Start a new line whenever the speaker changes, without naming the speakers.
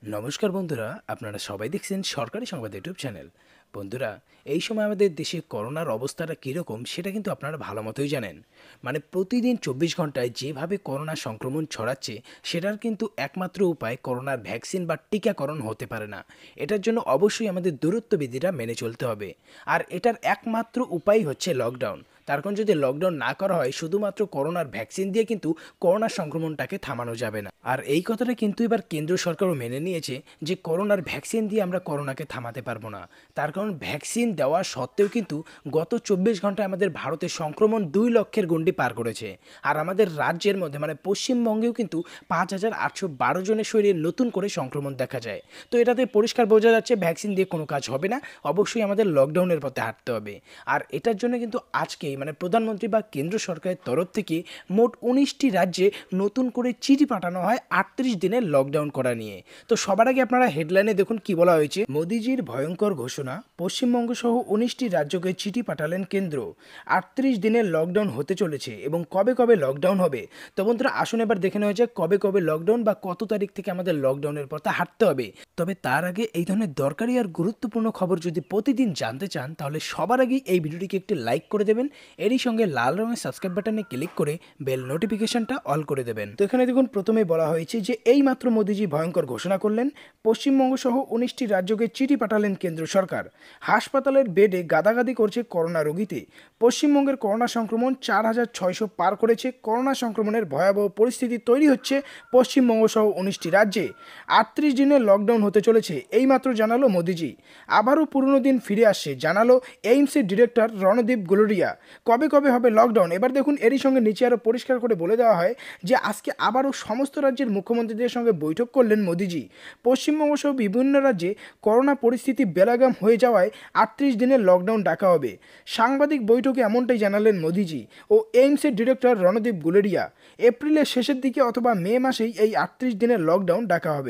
নমস্কার বন্ধুরা, আপনারা সবাই দেখছেন সরকারি সংবাদ ইউটিউব চ্যানেল। বন্ধুরা, এই সময় আমাদের দেশে করোনার অবস্থাটা কীরকম সেটা কিন্তু আপনারা ভালো মতোই জানেন। মানে প্রতিদিন 24 ঘন্টায় যেভাবে করোনা সংক্রমণ ছড়াচ্ছে, সেটার কিন্তু একমাত্র উপায় করোনার ভ্যাকসিন বা টিকাকরণ হতে পারে না। এটার জন্য অবশ্যই আমাদের দূরত্ববিধিটা মেনে চলতে হবে। আর এটার একমাত্র উপায় হচ্ছে লকডাউন। তার কারণ যদি লকডাউন না করা হয়, শুধুমাত্র করোনার ভ্যাকসিন দিয়ে কিন্তু করোনা সংক্রমণটাকে থামানো যাবে না। আর এই কথাটা কিন্তু এবার কেন্দ্র সরকারও মেনে নিয়েছে যে করোনার ভ্যাকসিন দিয়ে আমরা করোনাকে থামাতে পারবো না। তার কারণ ভ্যাকসিন দেওয়া সত্ত্বেও কিন্তু গত 24 ঘন্টায় আমাদের ভারতের সংক্রমণ 2 লক্ষের গণ্ডি পার করেছে। আর আমাদের রাজ্যের মধ্যে মানে পশ্চিমবঙ্গেও কিন্তু 5,812 জনের শরীরে নতুন করে সংক্রমণ দেখা যায়। তো এটাতে পরিষ্কার বোঝা যাচ্ছে ভ্যাকসিন দিয়ে কোনো কাজ হবে না, অবশ্যই আমাদের লকডাউনের পথে হাঁটতে হবে। আর এটার জন্য কিন্তু আজকেই মানে প্রধানমন্ত্রী বা কেন্দ্র সরকারের তরফ থেকে মোট 19টি রাজ্যে নতুন করে চিঠি পাঠানো হয় 38 দিনের লকডাউন করা নিয়ে। তো সবার আগে আপনারা হেডলাইনে দেখুন কি বলা হয়েছে। মোদিজির ভয়ঙ্কর ঘোষণা, পশ্চিমবঙ্গ সহ 19টি রাজ্যকে চিঠি পাঠালেন কেন্দ্র। 38 দিনের লকডাউন হতে চলেছে এবং কবে কবে লকডাউন হবে। তো বন্ধুরা, আসুন এবার দেখে নেওয়া যাক কবে কবে লকডাউন বা কত তারিখ থেকে আমাদের লকডাউনের পথে হাঁটতে হবে। তবে তার আগে এই ধরনের দরকারি আর গুরুত্বপূর্ণ খবর যদি প্রতিদিন জানতে চান, তাহলে সবার আগেই এই ভিডিওটিকে একটি লাইক করে দেবেন। এরই সঙ্গে লাল রঙের সাবস্ক্রাইব বাটনে ক্লিক করে বেল নোটিফিকেশনটা অল করে দেবেন। তো এখানে দেখুন প্রথমে বলা হয়েছে যে এই মাত্র মোদিজি ভয়ঙ্কর ঘোষণা করলেন, পশ্চিমবঙ্গ সহ 19টি রাজ্যকে চিঠি পাঠালেন কেন্দ্র সরকার। হাসপাতালের বেডে গাদাগাদি করছে করোনা রোগীতে। পশ্চিমবঙ্গের করোনা সংক্রমণ 4,600 পার করেছে। করোনা সংক্রমণের ভয়াবহ পরিস্থিতি তৈরি হচ্ছে পশ্চিমবঙ্গ সহ 19টি রাজ্যে। 38 দিনের লকডাউন হতে চলেছে, এইমাত্র জানালো মোদিজি। আবারও পুরনো দিন ফিরে আসছে, জানালো এইমসের ডিরেক্টর রণদীপ গুলেরিয়া। কবে কবে হবে লকডাউন, এবার দেখুন এরই সঙ্গে নিচে আরও পরিষ্কার করে বলে দেওয়া হয় যে আজকে আবারও সমস্ত রাজ্যের মুখ্যমন্ত্রীদের সঙ্গে বৈঠক করলেন মোদিজি। পশ্চিমবঙ্গ সহ বিভিন্ন রাজ্যে করোনা পরিস্থিতি বেলাগাম হয়ে যাওয়ায় 38 দিনের লকডাউন ডাকা হবে। সাংবাদিক বৈঠকে এমনটাই জানালেন মোদিজি ও এইমসের ডিরেক্টর রণদীপ গুলেরিয়া। এপ্রিলের শেষের দিকে অথবা মে মাসেই এই 38 দিনের লকডাউন ডাকা হবে।